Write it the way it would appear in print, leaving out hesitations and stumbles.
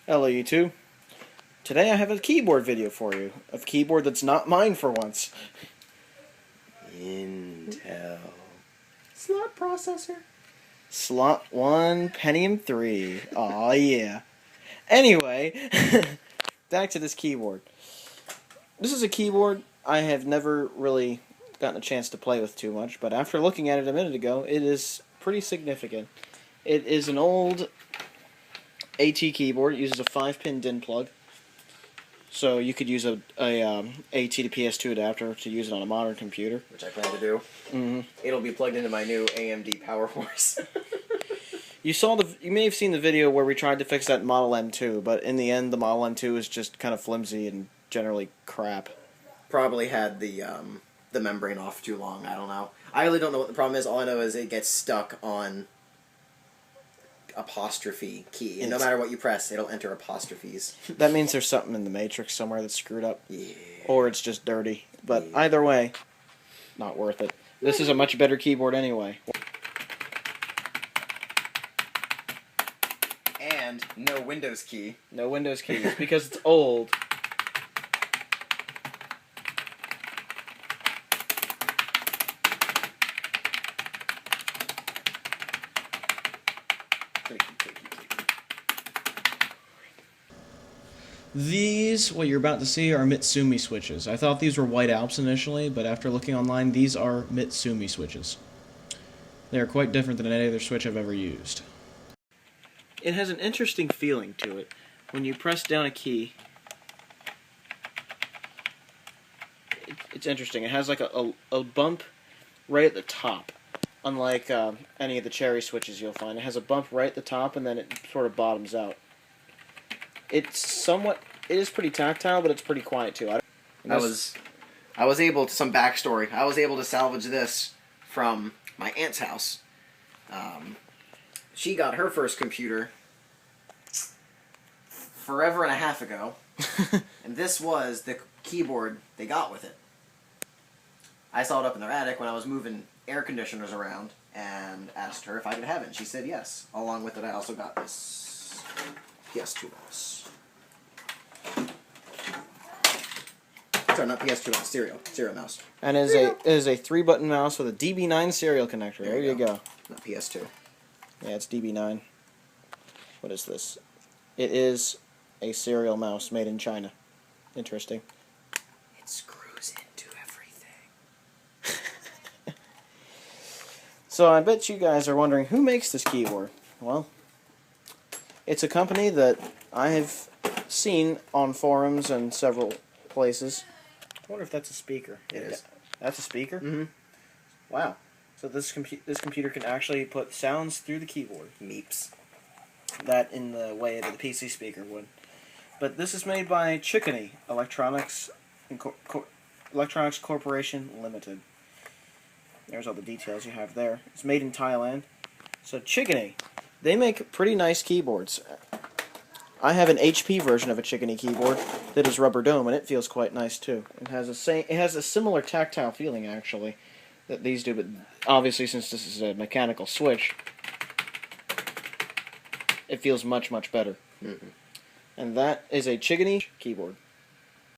Hello YouTube. Today I have a keyboard video for you. A keyboard that's not mine for once. Intel. Slot processor. Slot 1, Pentium 3. Aw yeah. Anyway, back to this keyboard. This is a keyboard I have never really gotten a chance to play with too much, but after looking at it a minute ago, it is pretty significant. It is an old AT keyboard. It uses a 5-pin DIN plug. So you could use a AT to PS2 adapter to use it on a modern computer. Which I plan to do. Mm-hmm. It'll be plugged into my new AMD Power Force. You may have seen the video where we tried to fix that Model M2, but in the end the Model M2 is just kind of flimsy and generally crap. Probably had the membrane off too long. I don't know. I really don't know what the problem is. All I know is it gets stuck on apostrophe key, and no matter what you press, it'll enter apostrophes. That means there's something in the matrix somewhere that's screwed up. Yeah. Or it's just dirty. But either way, not worth it. This is a much better keyboard anyway. And no Windows key. No Windows keys, because it's old. These, what you're about to see, are Mitsumi switches. I thought these were white Alps initially, but after looking online, these are Mitsumi switches. They are quite different than any other switch I've ever used. It has an interesting feeling to it. When you press down a key, it's interesting. It has like a bump right at the top. Unlike any of the cherry switches you'll find. It has a bump right at the top and then it sort of bottoms out. It is pretty tactile, but it's pretty quiet too. I was able to, some backstory, I was able to salvage this from my aunt's house. She got her first computer forever and a half ago, and this was the keyboard they got with it. I saw it up in their attic when I was moving air conditioners around and asked her if I could have it, and she said yes. Along with it, I also got this PS2 mouse. Sorry, not PS2 mouse, serial mouse. And it is a 3-button mouse with a DB9 serial connector. There you go. Not PS2. Yeah, it's DB9. What is this? It is a serial mouse made in China. Interesting. It screws into everything. So I bet you guys are wondering, who makes this keyboard? Well, it's a company that I have seen on forums and several places. I wonder if that's a speaker. It is. That's a speaker? Mm-hmm. Wow. So this computer can actually put sounds through the keyboard. Meeps. That in the way that a PC speaker would. But this is made by Chicony Electronics Corporation Limited. There's all the details you have there. It's made in Thailand. So Chicony, they make pretty nice keyboards. I have an HP version of a Chicony keyboard that is rubber dome, and it feels quite nice too. It has a similar tactile feeling actually that these do, but obviously since this is a mechanical switch, it feels much better. Mm-hmm. And that is a Chicony keyboard.